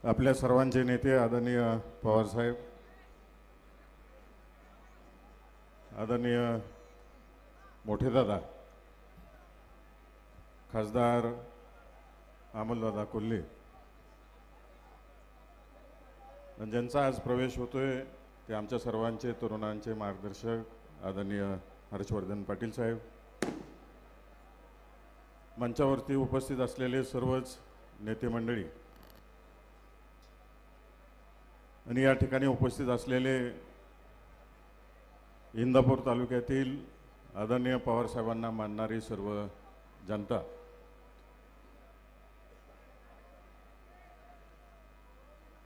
आपल्या सर्वांचे नेते आदरणीय पवारसाहेब, आदरणीय मोठे दादा खासदार अमोलदादा कोल्हे, ज्यांचा आज प्रवेश होतोय ते आमच्या सर्वांचे तरुणांचे मार्गदर्शक आदरणीय हर्षवर्धन पाटील साहेब, मंचावरती उपस्थित असलेले सर्वच नेते मंडळी आणि या ठिकाणी उपस्थित असलेले इंदापूर तालुक्यातील आदरणीय पवार साहेबांना मानणारी सर्व जनता,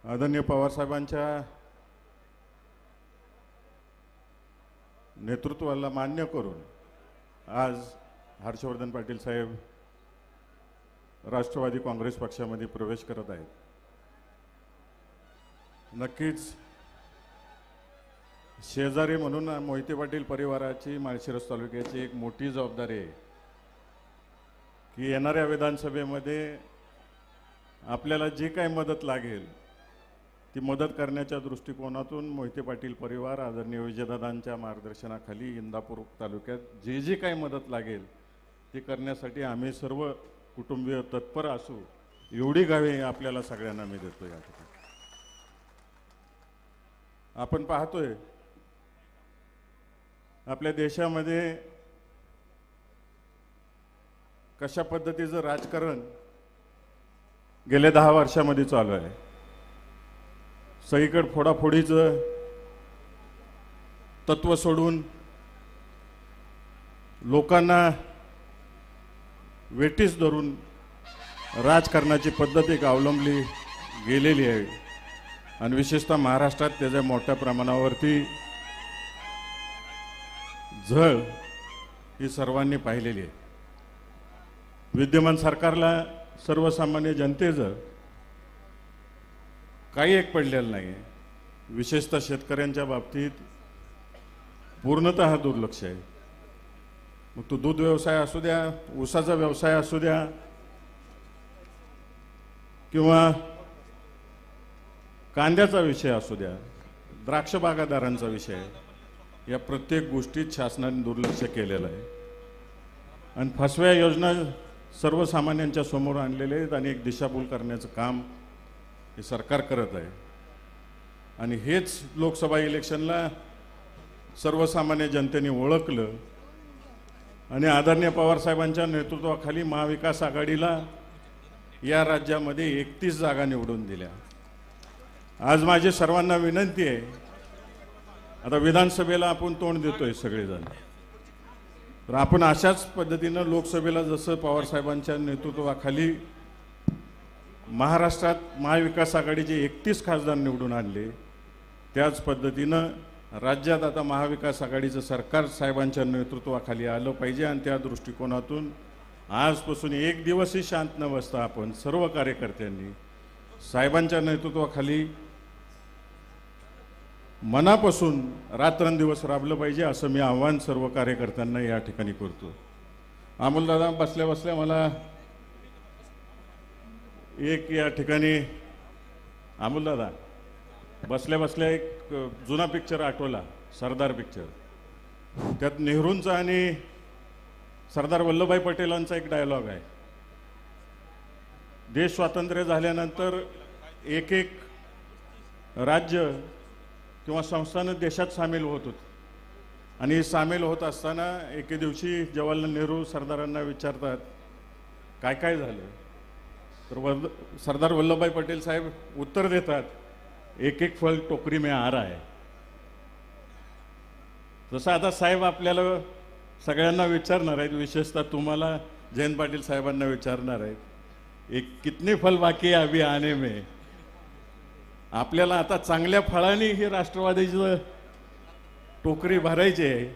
आदरणीय पवार साहेबांच्या नेतृत्वाला मान्य करून आज हर्षवर्धन पाटील साहेब राष्ट्रवादी काँग्रेस पक्षामध्ये प्रवेश करत आहेत। नक्कीच शेजारी म्हणून मोहिते पाटील परिवाराची माळशिरस तालुक्याची एक मोठी जबाबदारी आहे की येणाऱ्या विधानसभेमध्ये आपल्याला जी काही मदत लागेल ती मदत करण्याच्या दृष्टिकोनातून मोहिते पाटील परिवार आदरणीय विजयदादांच्या मार्गदर्शनाखाली इंदापूर तालुक्यात जी काही मदत लागेल ती करण्यासाठी आम्ही सर्व कुटुंबीय तत्पर असू एवढी गावे आपल्याला सगळ्यांना मी देतो। या ठिकाणी आपण पाहतोय आपल्या देशामध्ये कशा पद्धतीचं राजकारण गेल्या 10 वर्षामध्ये चालू आहे। सगळीकडे फोडाफोडीचं तत्व सोडून लोकांना वेठीस धरून राजकारणाची पद्धत एक अवलंबली गेलेली आहे आणि विशेषतः महाराष्ट्रात त्याच्या मोठ्या प्रमाणावरती झळ ही सर्वांनी पाहिलेली आहे। विद्यमान सरकारला सर्वसामान्य जनतेचं काही एक पडलेलं नाही आहे। विशेषतः शेतकऱ्यांच्या बाबतीत पूर्णतः दुर्लक्ष आहे। मग तो दूध व्यवसाय असू द्या, ऊसाचा व्यवसाय असू द्या किंवा कांद्याचा विषय असू द्या, द्राक्ष बागायतदारांचा विषय, या प्रत्येक गोष्टीत शासनाने दुर्लक्ष केलेलं आहे आणि फसव्या योजना सर्वसामान्यांच्या समोर आणलेले आहेत आणि एक दिशाभूल करण्याचं काम हे सरकार करत आहे। आणि हेच लोकसभा इलेक्शनला सर्वसामान्य जनतेने ओळखलं आणि आदरणीय पवार साहेबांच्या नेतृत्वाखाली महाविकास आघाडीला या राज्यामध्ये 31 जागा निवडून दिल्या। आज माझी सर्वांना विनंती आहे, आता विधानसभेला आपण तोंड देतोय सगळेजण, तर आपण अशाच पद्धतीनं लोकसभेला जसं पवार साहेबांच्या नेतृत्वाखाली महाराष्ट्रात महाविकास आघाडीचे 31 खासदार निवडून आणले, त्याच पद्धतीनं राज्यात आता महाविकास आघाडीचं सरकार साहेबांच्या नेतृत्वाखाली आलं पाहिजे आणि त्या दृष्टिकोनातून आजपासून एक दिवसही शांत न बसता आपण सर्व कार्यकर्त्यांनी साहेबांच्या नेतृत्वाखाली मनापासून रात्रंदिवस राबलं पाहिजे असं मी आव्हान सर्व कार्यकर्त्यांना या ठिकाणी करतो। अमोलदादा बसल्या बसल्या मला एक या ठिकाणी अमोलदादा बसल्या बसल्या एक जुना पिक्चर आठवला, सरदार पिक्चर। त्यात नेहरूंचा आणि सरदार वल्लभभाई पटेलांचा एक डायलॉग आहे, देश स्वातंत्र्य झाल्यानंतर एक एक राज्य किंवा संस्थानं देशात सामील होत होती आणि सामील होत असताना एके दिवशी जवाहरलाल नेहरू सरदारांना विचारतात काय काय झालं, तर सरदार वल्लभभाई पटेल साहेब उत्तर देतात, एक एक फल टोकरी में आ रहा है। जसं आता साहेब आपल्याला सगळ्यांना विचारणार आहेत, विशेषतः तुम्हाला जयंत पाटील साहेबांना विचारणार आहेत, एक कितने फल बाकी है अभी आने में। आपल्याला आता चांगल्या फळांनी ही राष्ट्रवादीचं टोकरी भरायची आहे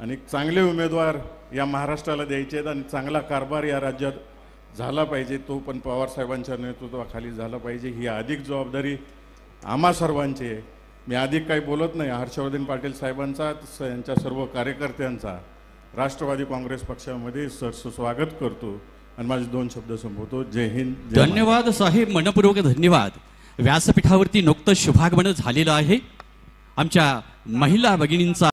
आणि चांगले उमेदवार या महाराष्ट्राला द्यायचे आहेत आणि चांगला कारभार या राज्यात झाला पाहिजे, तो पण पवार साहेबांच्या नेतृत्वाखाली झाला पाहिजे। ही अधिक जबाबदारी आम्हा सर्वांची आहे। मी अधिक काही बोलत नाही, हर्षवर्धन पाटील साहेबांचा यांच्या सर्व कार्यकर्त्यांचा राष्ट्रवादी काँग्रेस पक्षामध्ये सहर्ष स्वागत करतो आणि माझे 2 शब्द संबोधतो। जय हिंद, धन्यवाद साहेब, मनपूर्वक धन्यवाद। व्यासपीठावरती नुकतंच शुभागमन झालेलं आहे. आमच्या महिला भगिनींचा